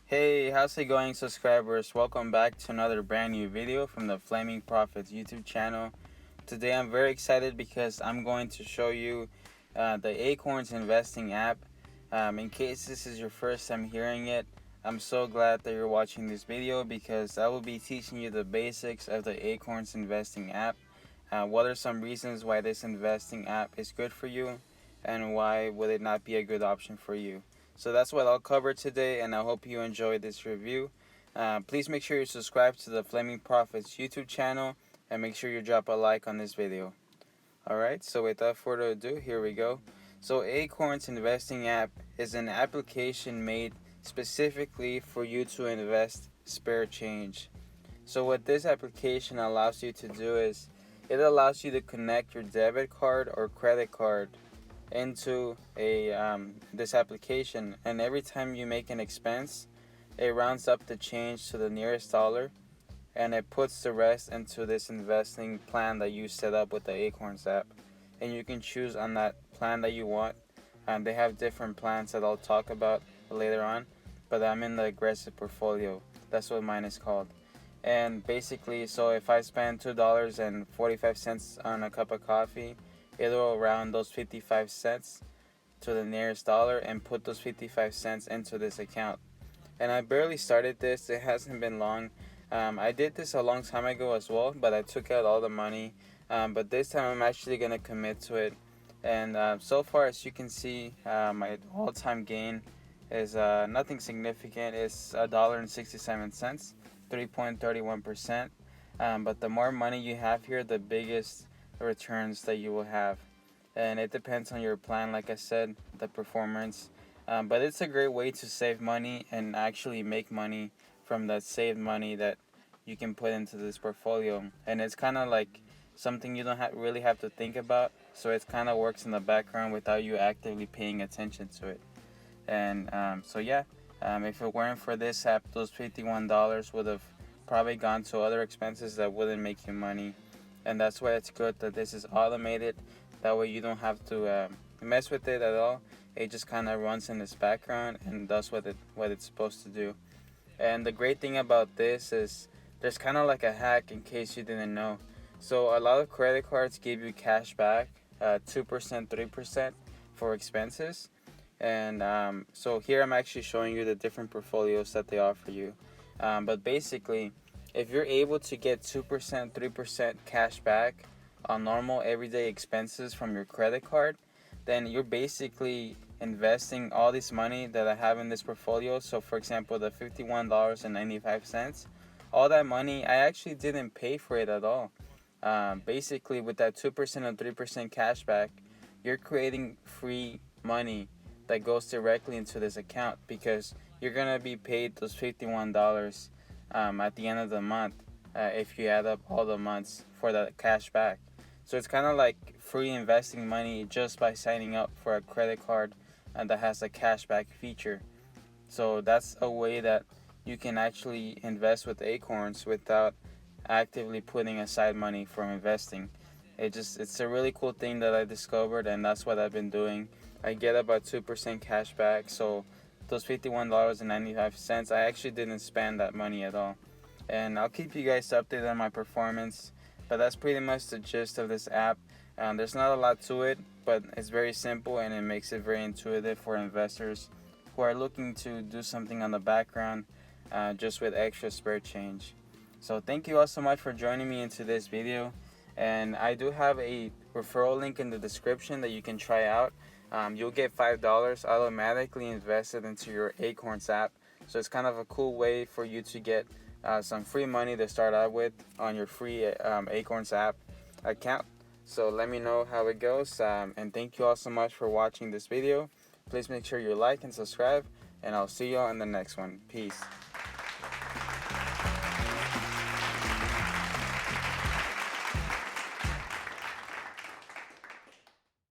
Hey, how's it going, subscribers? Welcome back to another brand new video from the Flaming Profits YouTube channel. Today I'm very excited because I'm going to show you the Acorns investing app. In case this is your first time hearing it, I'm so glad that you're watching this video because I will be teaching you the basics of the Acorns investing app. What are some reasons why this investing app is good for you, and why would it not be a good option for you? So that's what I'll cover today, and I hope you enjoy this review. Please make sure you subscribe to the Flaming Profits YouTube channel, and make sure you drop a like on this video. Alright, so without further ado, here we go. So Acorns Investing App is an application made specifically for you to invest spare change. So what this application allows you to do is, it allows you to connect your debit card or credit card into this application, and every time you make an expense, it rounds up the change to the nearest dollar, and it puts the rest into this investing plan that you set up with the Acorns app. And you can choose on that plan that you want. They have different plans that I'll talk about later on, but I'm in the aggressive portfolio. That's what mine is called. And basically, so if I spend $2.45 on a cup of coffee, it'll round those 55 cents to the nearest dollar and put those 55 cents into this account. And I barely started this, it hasn't been long. I did this a long time ago as well, but I took out all the money. But this time I'm actually going to commit to it. And so far, as you can see, my all-time gain is nothing significant. It's $1.67, 3.31%. But the more money you have here, the biggest returns that you will have. And it depends on your plan, like I said, the performance. But it's a great way to save money and actually make money from that saved money that you can put into this portfolio. And it's kind of like something you don't really have to think about, so it kind of works in the background without you actively paying attention to it. And so yeah, if it weren't for this app, those $51 would have probably gone to other expenses that wouldn't make you money. And that's why it's good that this is automated. That way you don't have to mess with it at all. It just kind of runs in this background and does what it's supposed to do. And the great thing about this is there's kind of like a hack, in case you didn't know. So a lot of credit cards give you cash back, 2%, 3% for expenses. And so here I'm actually showing you the different portfolios that they offer you. But basically, if you're able to get 2%, 3% cash back on normal everyday expenses from your credit card, then you're basically investing all this money that I have in this portfolio. So for example, the $51.95, all that money, I actually didn't pay for it at all. Basically, with that 2% and 3% cash back, you're creating free money that goes directly into this account, because you're going to be paid those $51 at the end of the month if you add up all the months for that cash back. So it's kind of like free investing money just by signing up for a credit card that has a cashback feature. So that's a way that you can actually invest with Acorns without actively putting aside money from investing. It's a really cool thing that I discovered, and that's what I've been doing. I get about 2% cash back, so those $51.95, I actually didn't spend that money at all. And I'll keep you guys updated on my performance. But that's pretty much the gist of this app. There's not a lot to it, but it's very simple, and it makes it very intuitive for investors who are looking to do something on the background just with extra spare change. So thank you all so much for joining me into this video. And I do have a referral link in the description that you can try out. You'll get $5 automatically invested into your Acorns app. So it's kind of a cool way for you to get some free money to start out with on your free Acorns app account. So let me know how it goes, and thank you all so much for watching this video. Please make sure you like and subscribe, and I'll see you all in the next one. Peace.